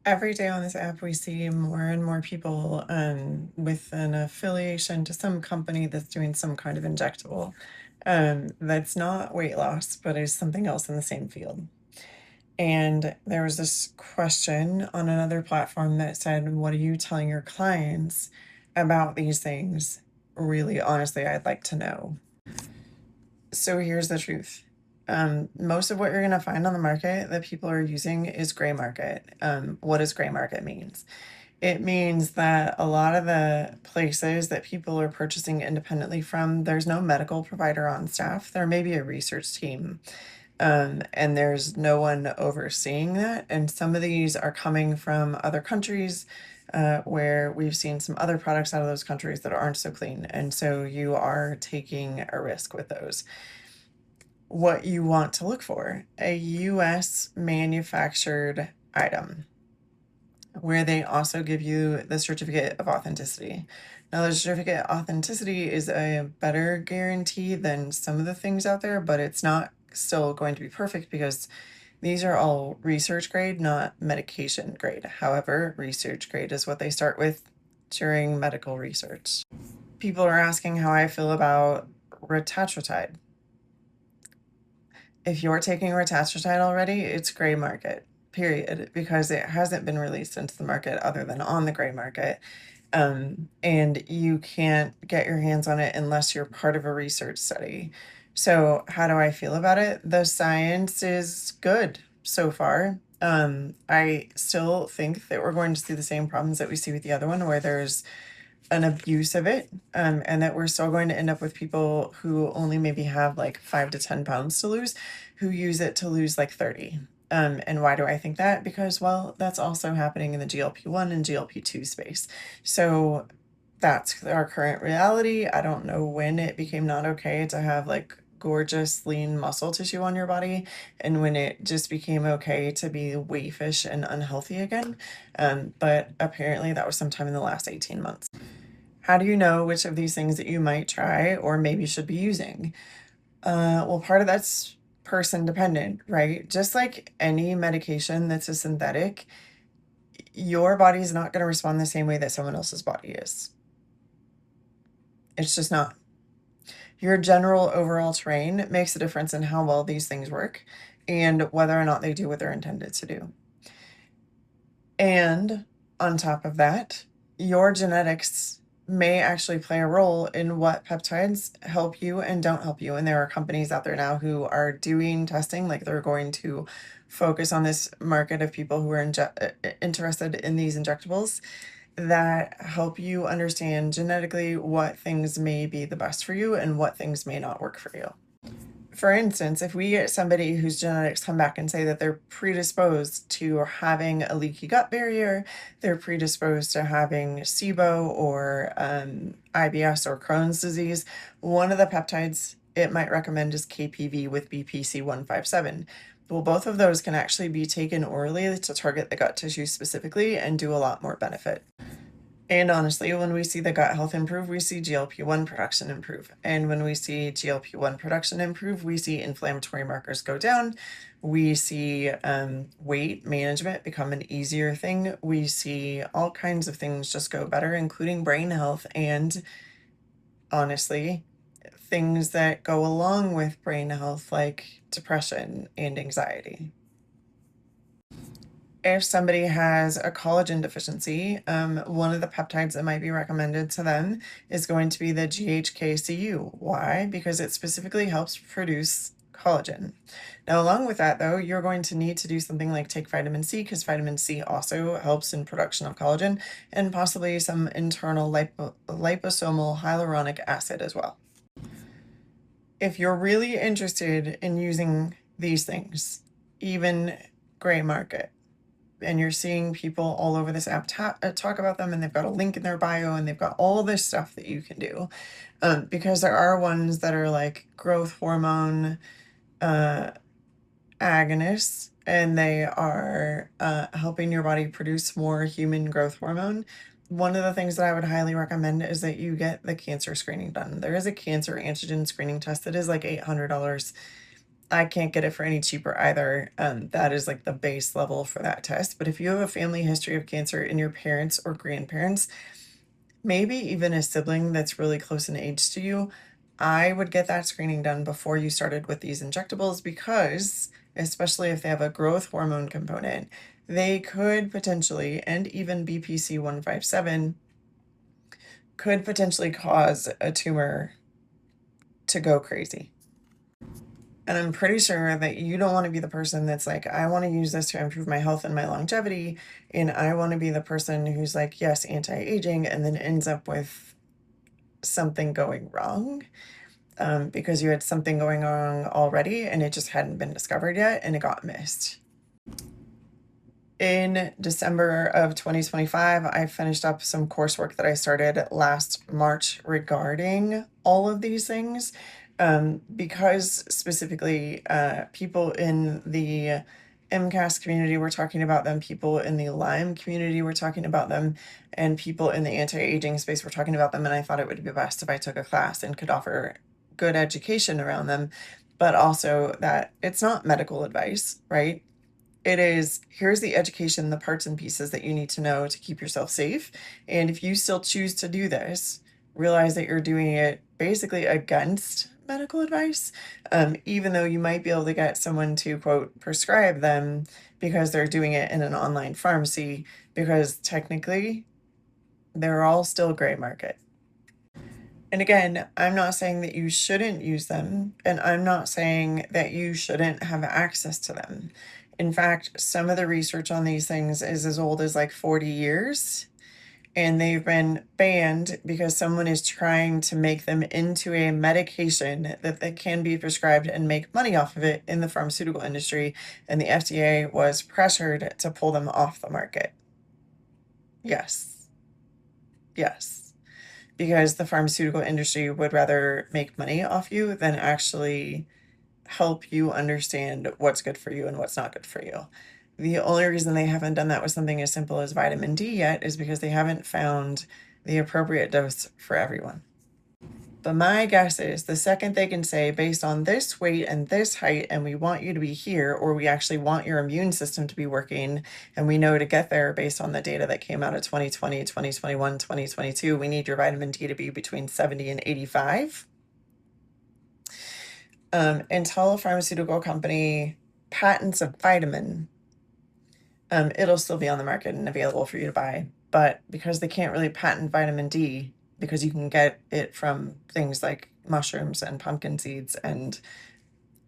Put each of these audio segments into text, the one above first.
Every day on this app, we see more and more people with an affiliation to some company that's doing some kind of injectable that's not weight loss, but is something else in the same field. And there was this question on another platform that said, "What are you telling your clients about these things? Really, honestly, I'd like to know." So here's the truth. Most of what you're going to find on the market that people are using is gray market. What does gray market means? It means that a lot of the places that people are purchasing independently from, there's no medical provider on staff. There may be a research team, and there's no one overseeing that. And some of these are coming from other countries where we've seen some other products out of those countries that aren't so clean. And so you are taking a risk with those. What you want to look for, a US manufactured item where they also give you the certificate of authenticity. Now, the certificate of authenticity is a better guarantee than some of the things out there, but it's not still going to be perfect because these are all research grade, not medication grade. However, research grade is what they start with during medical research. People are asking how I feel about retatrutide. If you're taking retatrutide already, it's gray market, period, because it hasn't been released into the market other than on the gray market. And you can't get your hands on it unless you're part of a research study. So, how do I feel about it? The science is good so far. I still think that we're going to see the same problems that we see with the other one, where there's an abuse of it, and that we're still going to end up with people who only maybe have like 5 to 10 pounds to lose, who use it to lose like 30. And why do I think that? Because, well, that's also happening in the GLP-1 and GLP-2 space. So that's our current reality. I don't know when it became not okay to have like gorgeous lean muscle tissue on your body and when it just became okay to be waifish and unhealthy again. But apparently that was sometime in the last 18 months. How do you know which of these things that you might try or maybe should be using? Well, part of that's person dependent, right? Just like any medication that's a synthetic, your body is not going to respond the same way that someone else's body is. It's just not. Your general overall terrain makes a difference in how well these things work and whether or not they do what they're intended to do. And on top of that, your genetics may actually play a role in what peptides help you and don't help you. And there are companies out there now who are doing testing, like they're going to focus on this market of people who are interested in these injectables that help you understand genetically what things may be the best for you and what things may not work for you. For instance, if we get somebody whose genetics come back and say that they're predisposed to having a leaky gut barrier, they're predisposed to having SIBO or IBS or Crohn's disease, one of the peptides it might recommend is KPV with BPC 157. Well, both of those can actually be taken orally to target the gut tissue specifically and do a lot more benefit. And honestly, when we see the gut health improve, we see GLP-1 production improve. And when we see GLP-1 production improve, we see inflammatory markers go down. We see weight management become an easier thing. We see all kinds of things just go better, including brain health and, honestly, things that go along with brain health, like depression and anxiety. If somebody has a collagen deficiency, one of the peptides that might be recommended to them is going to be the GHKCU. Why? Because it specifically helps produce collagen. Now, along with that, though, you're going to need to do something like take vitamin C, because vitamin C also helps in production of collagen, and possibly some internal liposomal hyaluronic acid as well. If you're really interested in using these things, even gray market, and you're seeing people all over this app talk about them, and they've got a link in their bio, and they've got all this stuff that you can do, because there are ones that are like growth hormone agonists, and they are helping your body produce more human growth hormone. One of the things that I would highly recommend is that you get the cancer screening done. There is a cancer antigen screening test that is like $800. I can't get it for any cheaper either. That is like the base level for that test. But if you have a family history of cancer in your parents or grandparents, maybe even a sibling that's really close in age to you, I would get that screening done before you started with these injectables because, especially if they have a growth hormone component, they could potentially, and even BPC 157 could potentially cause a tumor to go crazy. And I'm pretty sure that you don't want to be the person that's like, I want to use this to improve my health and my longevity. And I want to be the person who's like, yes, anti-aging, and then ends up with something going wrong because you had something going on already and it just hadn't been discovered yet and it got missed. In December of 2025, I finished up some coursework that I started last March regarding all of these things, because specifically people in the MCAS community were talking about them, people in the Lyme community were talking about them, and people in the anti-aging space were talking about them, and I thought it would be best if I took a class and could offer good education around them, but also that it's not medical advice, right? It is, here's the education, the parts and pieces that you need to know to keep yourself safe. And if you still choose to do this, realize that you're doing it basically against medical advice, even though you might be able to get someone to, quote, prescribe them because they're doing it in an online pharmacy, because technically they're all still gray market. And again, I'm not saying that you shouldn't use them, and I'm not saying that you shouldn't have access to them. In fact, some of the research on these things is as old as like 40 years, and they've been banned because someone is trying to make them into a medication that can be prescribed and make money off of it in the pharmaceutical industry, and the FDA was pressured to pull them off the market. Yes, yes. Because the pharmaceutical industry would rather make money off you than actually help you understand what's good for you and what's not good for you. The only reason they haven't done that with something as simple as vitamin D yet is because they haven't found the appropriate dose for everyone. But my guess is the second they can say, based on this weight and this height, and we want you to be here, or we actually want your immune system to be working, and we know to get there based on the data that came out of 2020, 2021, 2022, we need your vitamin D to be between 70 and 85. Until a pharmaceutical company patents a vitamin, it'll still be on the market and available for you to buy. But because they can't really patent vitamin D, because you can get it from things like mushrooms and pumpkin seeds and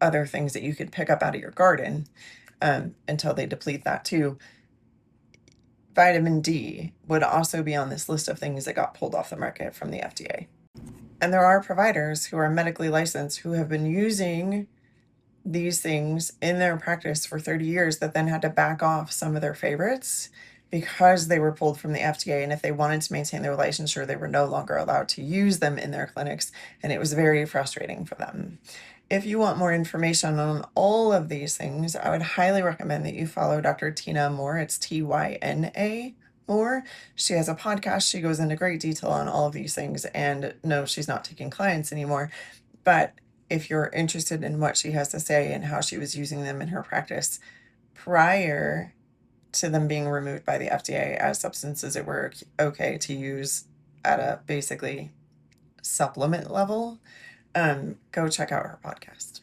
other things that you could pick up out of your garden, until they deplete that too. Vitamin D would also be on this list of things that got pulled off the market from the FDA. And there are providers who are medically licensed who have been using these things in their practice for 30 years that then had to back off some of their favorites because they were pulled from the FDA. And if they wanted to maintain their licensure, they were no longer allowed to use them in their clinics. And it was very frustrating for them. If you want more information on all of these things, I would highly recommend that you follow Dr. Tina Moore. It's Tyna Moore. She has a podcast. She goes into great detail on all of these things. And no, she's not taking clients anymore. But if you're interested in what she has to say and how she was using them in her practice prior to them being removed by the FDA as substances that were okay to use at a basically supplement level, go check out her podcast.